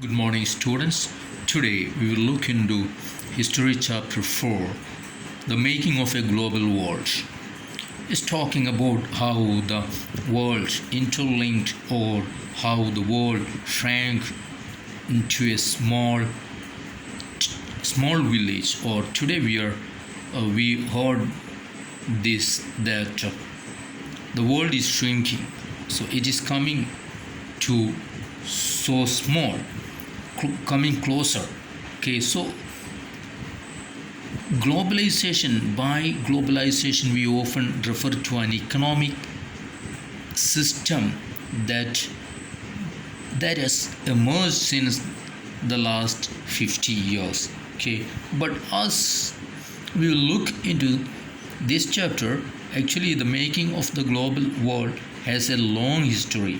Good morning, students. Today we will look into History Chapter 4, The Making of a Global World. It's talking about how the world interlinked or how the world shrank into a small village. Or today we heard this that the world is shrinking, so it is coming to so small, coming closer. Okay, so by globalization we often refer to an economic system that has emerged since the last 50 years. Okay, but as we will look into this chapter, actually the making of the global world has a long history.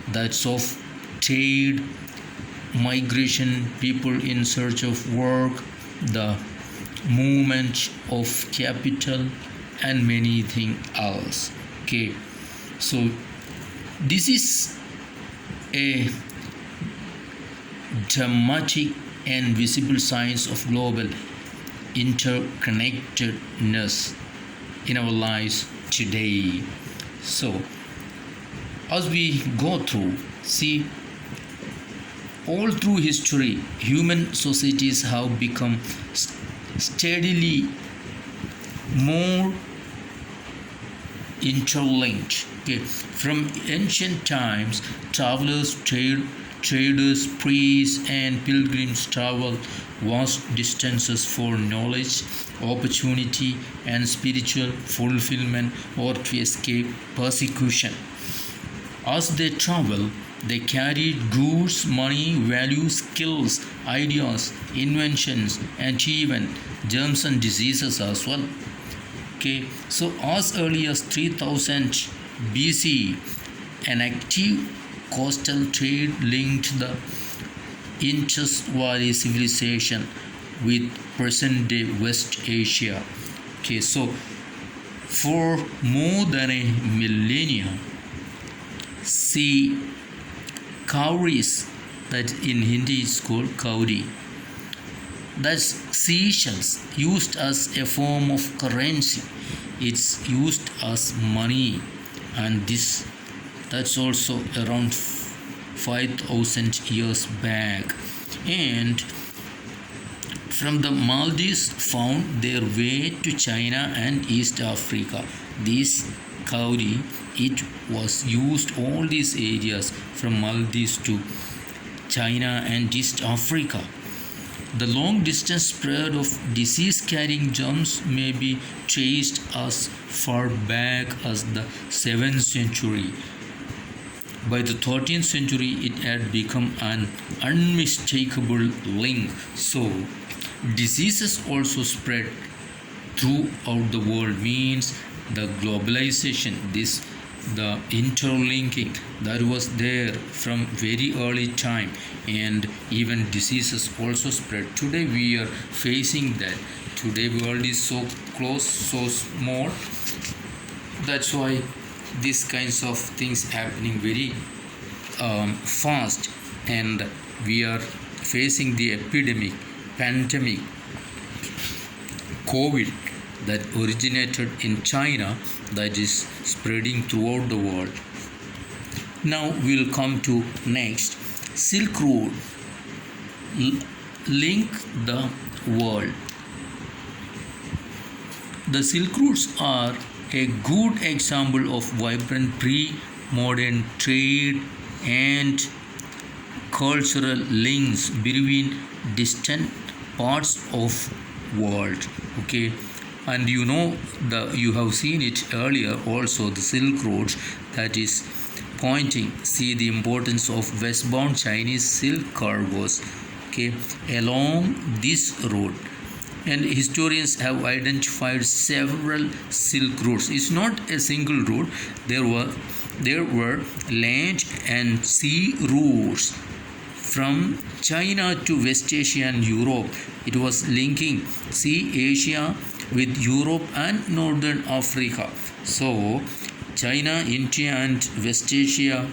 That's of trade, migration, people in search of work, the movement of capital, and many things else. Okay, so this is a dramatic and visible signs of global interconnectedness in our lives today. So as we go through, see, all through history, human societies have become steadily more interlinked. Okay. From ancient times, traders, priests, and pilgrims traveled vast distances for knowledge, opportunity, and spiritual fulfillment or to escape persecution. As they traveled, they carried goods, money, values, skills, ideas, inventions, and even germs and diseases as well. Okay, so as early as 3000 BC, an active coastal trade linked the Indus Valley civilization with present-day West Asia. Okay, so for more than a millennia, see, cowries, that in Hindi is called cowrie, that's seashells used as a form of currency. It's used as money, and that's also around 5000 years back. And from the Maldives found their way to China and East Africa. This cowrie, it was used all these areas from Maldives to China and East Africa. The long distance spread of disease carrying germs may be traced as far back as the 7th century. By the 13th century, it had become an unmistakable link. So diseases also spread throughout the world, means the globalization, the interlinking that was there from very early time, and even diseases also spread. Today we are facing that. Today world is so close, so small. That's why these kinds of things happening very fast, and we are facing the pandemic, COVID, that originated in China, that is spreading throughout the world. Now we'll come to next. Silk Road link the world. The Silk Roads are a good example of vibrant pre-modern trade and cultural links between distant parts of world. Okay, and you have seen it earlier also, the Silk Roads, that is pointing, see the importance of westbound Chinese silk cargoes, okay, along this road. And historians have identified several silk routes. It's not a single route. There were land and sea routes from China to West Asia and Europe. It was linking Asia with Europe and Northern Africa. So China, India, and West Asia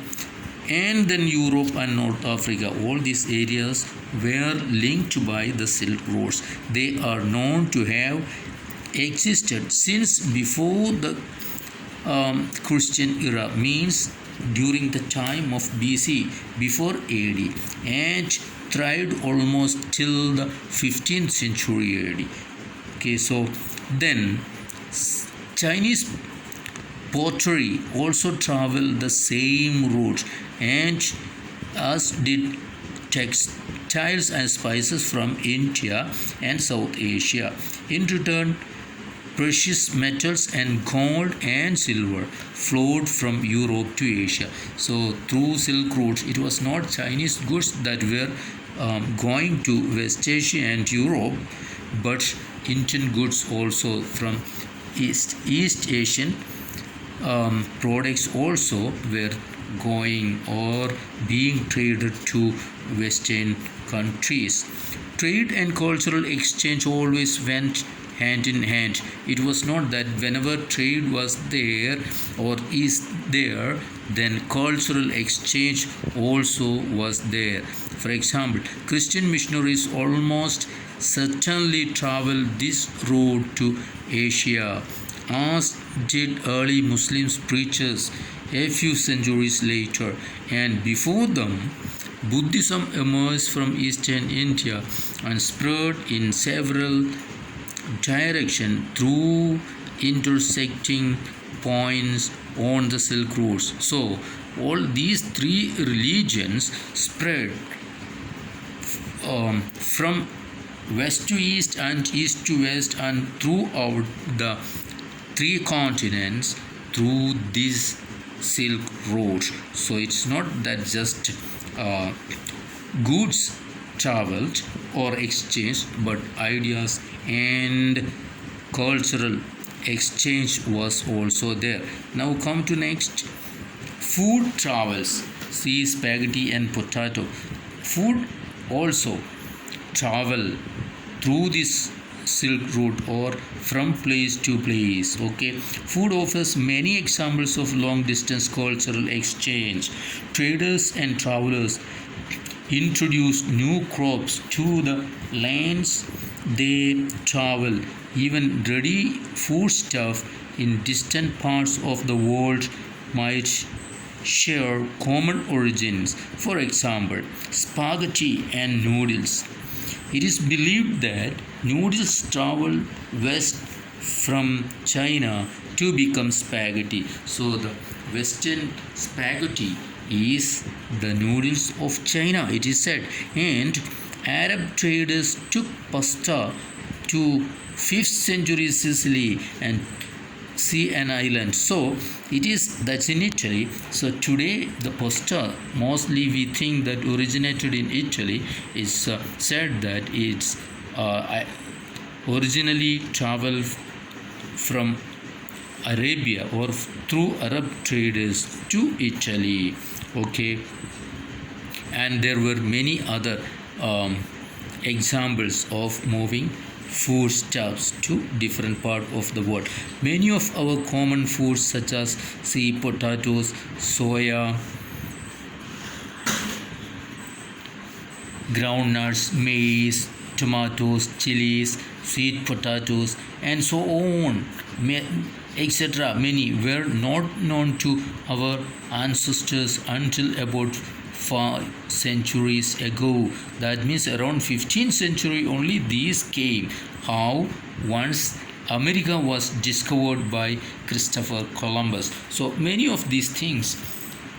and then Europe and North Africa. All these areas were linked by the Silk Roads. They are known to have existed since before the Christian era, means during the time of BC, before AD, and thrived almost till the 15th century AD. Okay, so then Chinese pottery also traveled the same route, and as did textiles and spices from India and South Asia. In return, precious metals and gold and silver flowed from Europe to Asia. So through Silk Roads, it was not Chinese goods that were going to West Asia and Europe, but Indian goods also from East Asian products also were going or being traded to Western countries. Trade and cultural exchange always went hand in hand. It was not that whenever trade was there or is there, then cultural exchange also was there. For example, Christian missionaries almost certainly traveled this road to Asia, as did early Muslim preachers a few centuries later. And before them, Buddhism emerged from eastern India and spread in several directions through intersecting points on the Silk Roads. So all these three religions spread from west to east and east to west and throughout the three continents through this Silk Road. So it's not that just goods traveled or exchanged, but ideas and cultural exchange was also there. Now come to next, food travels. See, spaghetti and potato. Food also travel through this Silk Road or from place to place. Okay, food offers many examples of long distance cultural exchange. Traders and travelers introduced new crops to the lands they travel. Even ready foodstuff in distant parts of the world might share common origins. For example, spaghetti and noodles. It is believed that noodles travel west from China to become spaghetti. So the Western spaghetti is the noodles of China, it is said. And Arab traders took pasta to 5th century Sicily and sea an island. So that's in Italy. So today the pasta, mostly we think that originated in Italy. Is said that it's originally traveled from Arabia or through Arab traders to Italy. Okay, and there were many other examples of moving foodstuffs to different part of the world. Many of our common foods such as potatoes, soya, groundnuts, maize, tomatoes, chilies, sweet potatoes, and so on, etc. Many were not known to our ancestors until about 5 centuries ago. That means around 15th century only these came. How? Once America was discovered by Christopher Columbus. So many of these things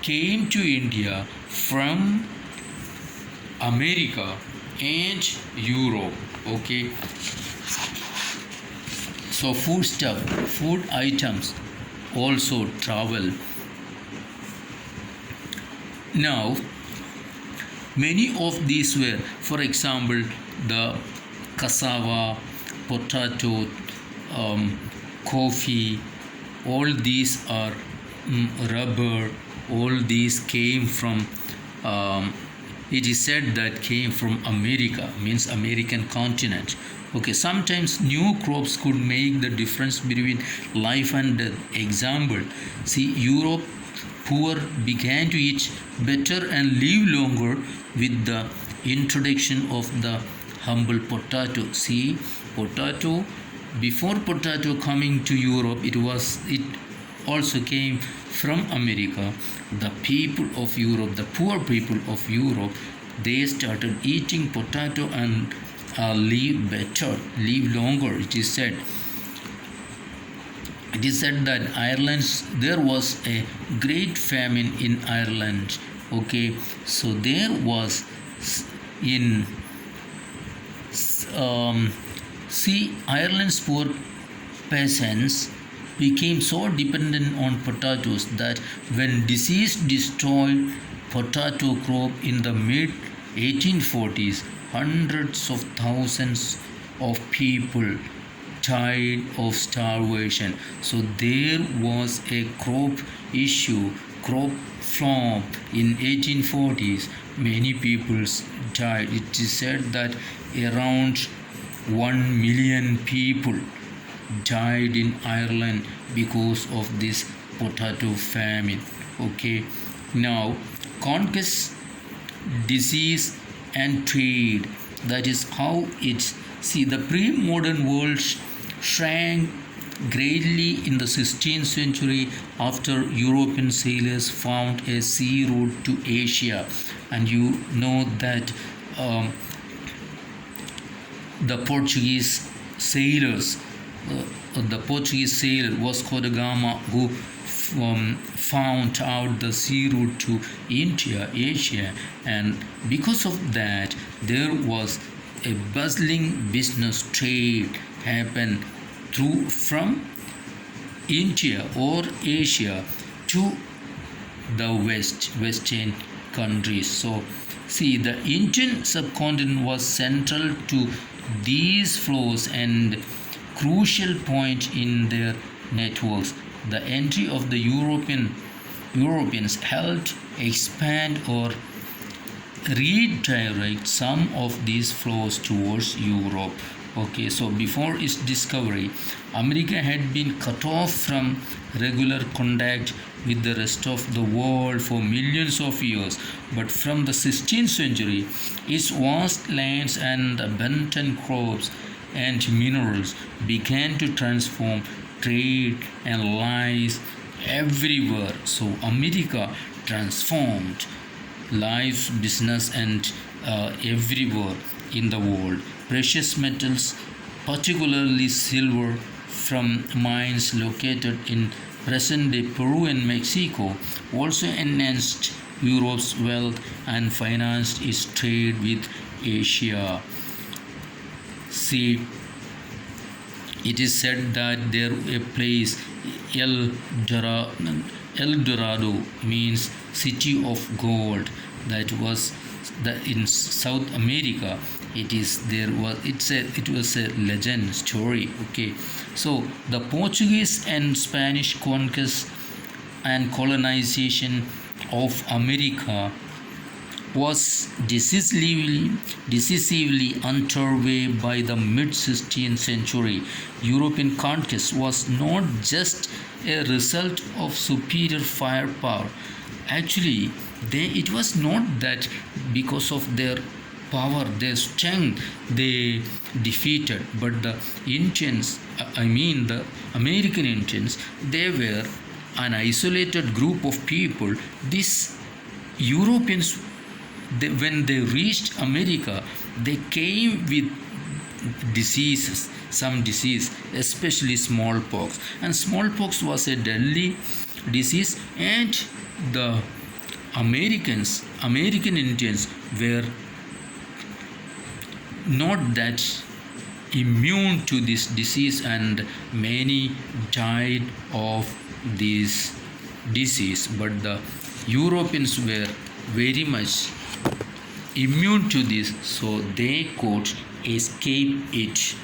came to India from America and Europe. Okay, so food items also travel. Now many of these were, for example, the cassava, potato, coffee, all these are rubber, all these came from it is said that came from America, means American continent. Okay, sometimes new crops could make the difference between life and death. Example, see, Europe poor began to eat better and live longer with the introduction of the humble potato. See, potato, before potato coming to Europe, it also came from America. The people of Europe, the poor people of Europe, they started eating potato and live better, live longer. It is said that there was a great famine in Ireland. Okay, so there was in see, Ireland's poor peasants became so dependent on potatoes that when disease destroyed potato crop in the mid 1840s, hundreds of thousands of people died of starvation. So there was a crop issue, crop flop in 1840s. Many people died. It is said that around 1 million people died in Ireland because of this potato famine. Okay, now conquest, disease and trade, that is how it's. See, the pre-modern world shrank greatly in the 16th century after European sailors found a sea route to Asia. And you know that the Portuguese sailor Vasco da Gama, who found out the sea route to India, Asia, and because of that there was a bustling business trade happen from India or Asia to the western countries. So see, the Indian subcontinent was central to these flows and crucial point in their networks. The entry of the Europeans helped expand or redirect some of these flows towards Europe. Okay, so before its discovery, America had been cut off from regular contact with the rest of the world for millions of years. But from the 16th century, its vast lands and abundant crops and minerals began to transform trade and lives everywhere. So America transformed lives, business, and everywhere in the world. Precious metals, particularly silver, from mines located in present-day Peru and Mexico, also enhanced Europe's wealth and financed its trade with Asia. See, it is said that there a place El Dorado means city of gold. That was in South America. It was a legend story. Okay, so the Portuguese and Spanish conquest and colonization of America was decisively underway by the mid-16th century. European conquest was not just a result of superior firepower. Actually, it was not that because of their power, their strength, they defeated, but the American Indians, they were an isolated group of people. These Europeans, when they reached America, they came with some disease, especially smallpox. And smallpox was a deadly disease, and the American Indians were not that immune to this disease, and many died of this disease. But the Europeans were very much immune to this, so they could escape it.